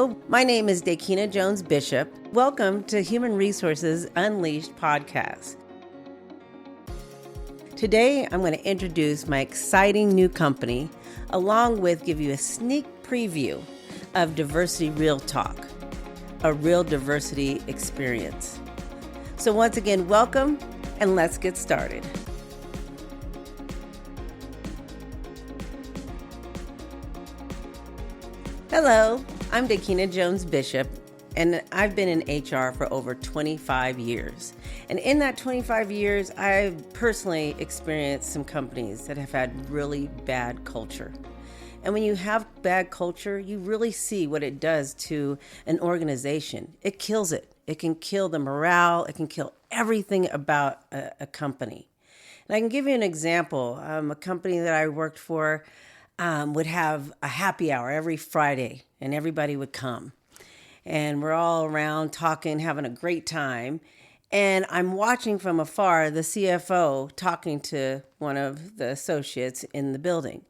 Hello, my name is Dakina Jones Bishop. Welcome to Human Resources Unleashed podcast. Today, I'm going to introduce my exciting new company, along with give you a sneak preview of Diversity Real Talk, a real diversity experience. So once again, welcome, and let's get started. Hello, I'm Dakina Jones Bishop, and I've been in HR for over 25 years. And in that 25 years, I've personally experienced some companies that have had really bad culture. And when you have bad culture, you really see what it does to an organization. It kills it. It can kill the morale. It can kill everything about a company. And I can give you an example. A company that I worked for would have a happy hour every Friday, and everybody would come. And we're all around talking, having a great time. And I'm watching from afar the CFO talking to one of the associates in the building.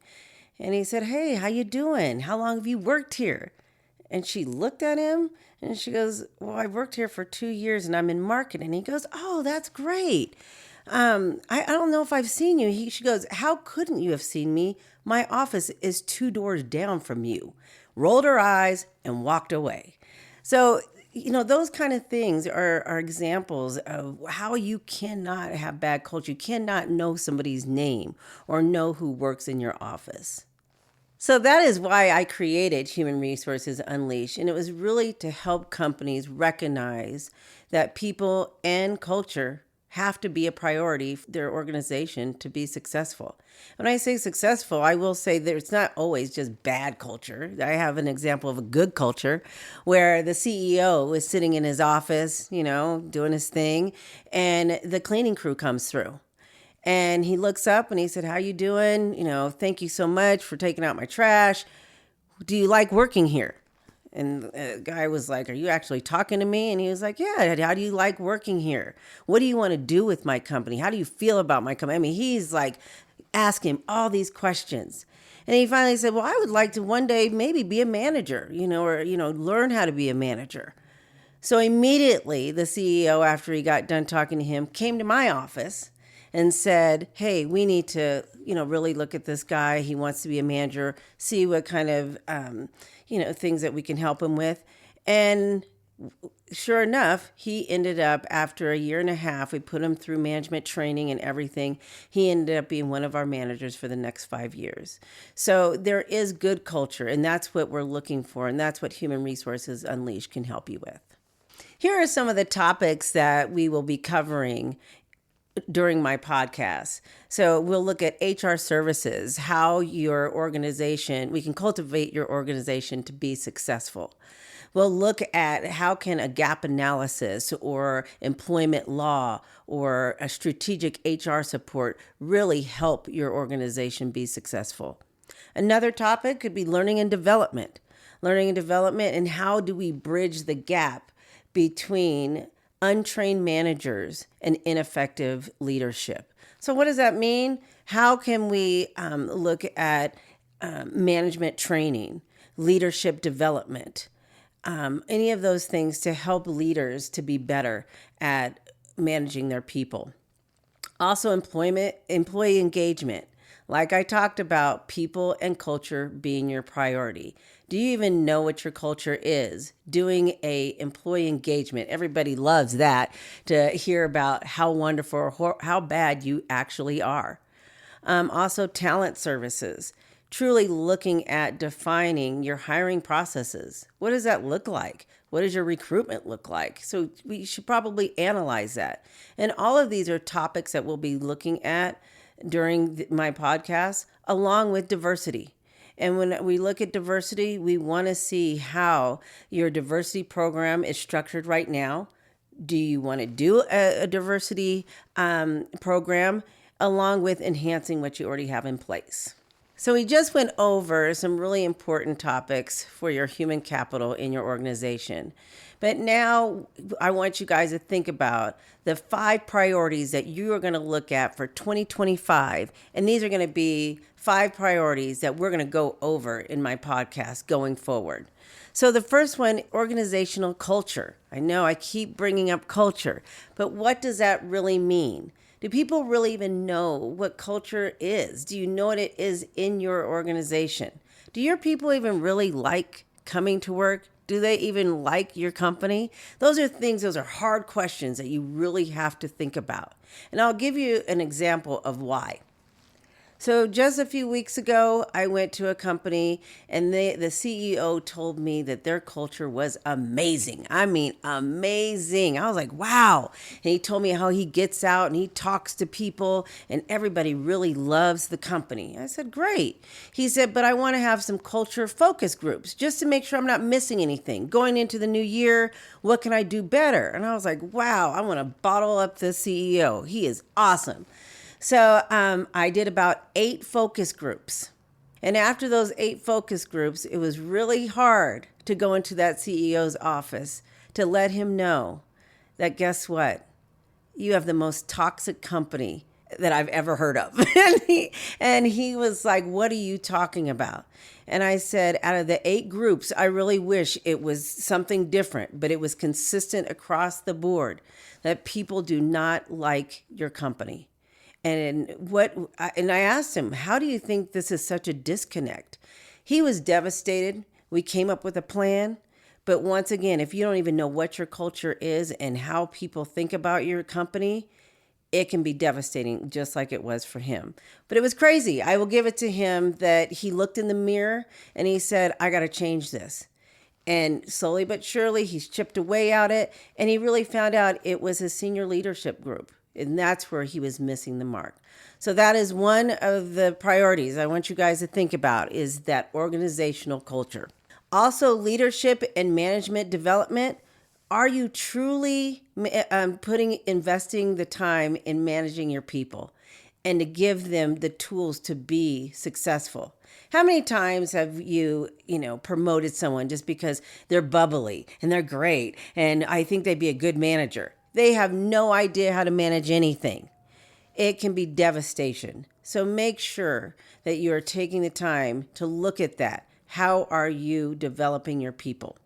And he said, "Hey, how you doing? How long have you worked here?" And she looked at him and she goes, "Well, I've worked here for 2 years and I'm in marketing." And he goes, "Oh, that's great. I don't know if I've seen you." She goes, "How couldn't you have seen me? My office is 2 doors down from you." Rolled her eyes and walked away. So, those kind of things are examples of how you cannot have bad culture. You cannot know somebody's name or know who works in your office. So that is why I created Human Resources Unleashed. And it was really to help companies recognize that people and culture have to be a priority for their organization to be successful. When I say successful, I will say that it's not always just bad culture. I have an example of a good culture where the CEO is sitting in his office, doing his thing, and the cleaning crew comes through. And he looks up and he said, "How you doing? Thank you so much for taking out my trash. Do you like working here?" And the guy was like, "Are you actually talking to me?" And he was like, "Yeah, how do you like working here? What do you want to do with my company? How do you feel about my company?" I mean, he's like asking all these questions. And he finally said, "Well, I would like to one day maybe be a manager, or learn how to be a manager." So immediately the CEO, after he got done talking to him, came to my office and said, "Hey, we need to, really look at this guy. He wants to be a manager, see what kind of, things that we can help him with." And sure enough, he ended up, after a year and a half, we put him through management training and everything. He ended up being one of our managers for the next 5 years. So there is good culture, and that's what we're looking for. And that's what Human Resources Unleashed can help you with. Here are some of the topics that we will be covering during my podcast. So we'll look at HR services, how your organization, we can cultivate your organization to be successful. We'll look at how can a gap analysis or employment law or a strategic HR support really help your organization be successful. Another topic could be learning and development. Learning and development, and how do we bridge the gap between untrained managers and ineffective leadership. So what does that mean? How can we look at management training, leadership development, any of those things to help leaders to be better at managing their people? Also, employee engagement. Like I talked about, people and culture being your priority. Do you even know what your culture is? Doing a employee engagement. Everybody loves that, to hear about how wonderful or how bad you actually are. Also, talent services. Truly looking at defining your hiring processes. What does that look like? What does your recruitment look like? So we should probably analyze that. And all of these are topics that we'll be looking at during my podcast, along with diversity. And when we look at diversity, we want to see how your diversity program is structured right now. Do you want to do a diversity program along with enhancing what you already have in place? So we just went over some really important topics for your human capital in your organization. But now I want you guys to think about the 5 priorities that you are going to look at for 2025. And these are going to be 5 priorities that we're going to go over in my podcast going forward. So the first one, organizational culture. I know I keep bringing up culture, but what does that really mean? Do people really even know what culture is? Do you know what it is in your organization? Do your people even really like coming to work? Do they even like your company? Those are hard questions that you really have to think about. And I'll give you an example of why. So just a few weeks ago, I went to a company and the CEO told me that their culture was amazing. I mean, amazing. I was like, wow. And he told me how he gets out and he talks to people and everybody really loves the company. I said, great. He said, but I want to have some culture focus groups just to make sure I'm not missing anything. Going into the new year, what can I do better? And I was like, wow, I want to bottle up the CEO. He is awesome. So I did about 8 focus groups. And after those 8 focus groups, it was really hard to go into that CEO's office to let him know that, guess what? You have the most toxic company that I've ever heard of. and he was like, what are you talking about? And I said, out of the 8 groups, I really wish it was something different, but it was consistent across the board that people do not like your company. And I asked him, how do you think this is such a disconnect? He was devastated. We came up with a plan. But once again, if you don't even know what your culture is and how people think about your company, it can be devastating, just like it was for him. But it was crazy. I will give it to him that he looked in the mirror and he said, I got to change this. And slowly but surely, he's chipped away at it. And he really found out it was his senior leadership group. And that's where he was missing the mark. So that is one of the priorities I want you guys to think about, is that organizational culture. Also, leadership and management development. Are you truly investing the time in managing your people and to give them the tools to be successful? How many times have you promoted someone just because they're bubbly and they're great and I think they'd be a good manager? They have no idea how to manage anything. It can be devastation. So make sure that you are taking the time to look at that. How are you developing your people?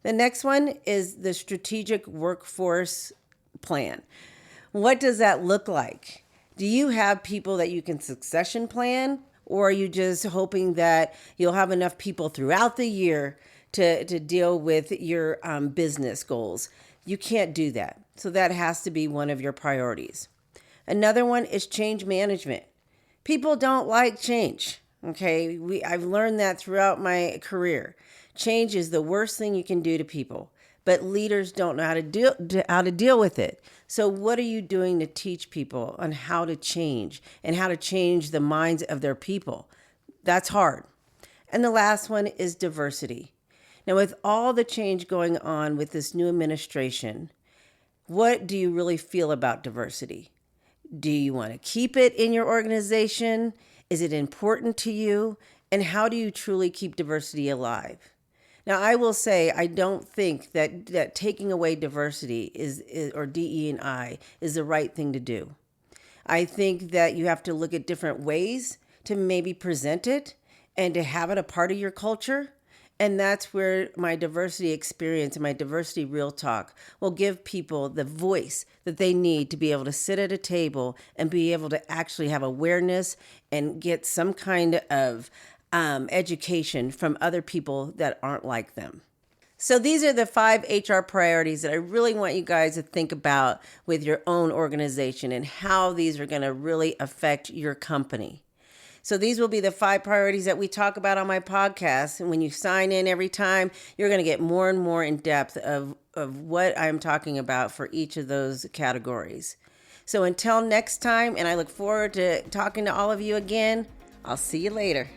The next one is the strategic workforce plan. What does that look like? Do you have people that you can succession plan? Or are you just hoping that you'll have enough people throughout the year to deal with your business goals? You can't do that. So that has to be one of your priorities. Another one is change management. People don't like change. Okay, I've learned that throughout my career. Change is the worst thing you can do to people, but leaders don't know how to deal with it. So what are you doing to teach people on how to change and how to change the minds of their people? That's hard. And the last one is diversity. Now, with all the change going on with this new administration, what do you really feel about diversity? Do you want to keep it in your organization? Is it important to you? And how do you truly keep diversity alive? Now, I will say, I don't think that taking away diversity or DE&I is the right thing to do. I think that you have to look at different ways to maybe present it and to have it a part of your culture. And that's where my diversity experience and my diversity real talk will give people the voice that they need to be able to sit at a table and be able to actually have awareness and get some kind of education from other people that aren't like them. So these are the 5 HR priorities that I really want you guys to think about with your own organization and how these are going to really affect your company. So these will be the 5 priorities that we talk about on my podcast. And when you sign in every time, you're going to get more and more in depth of what I'm talking about for each of those categories. So until next time, and I look forward to talking to all of you again, I'll see you later.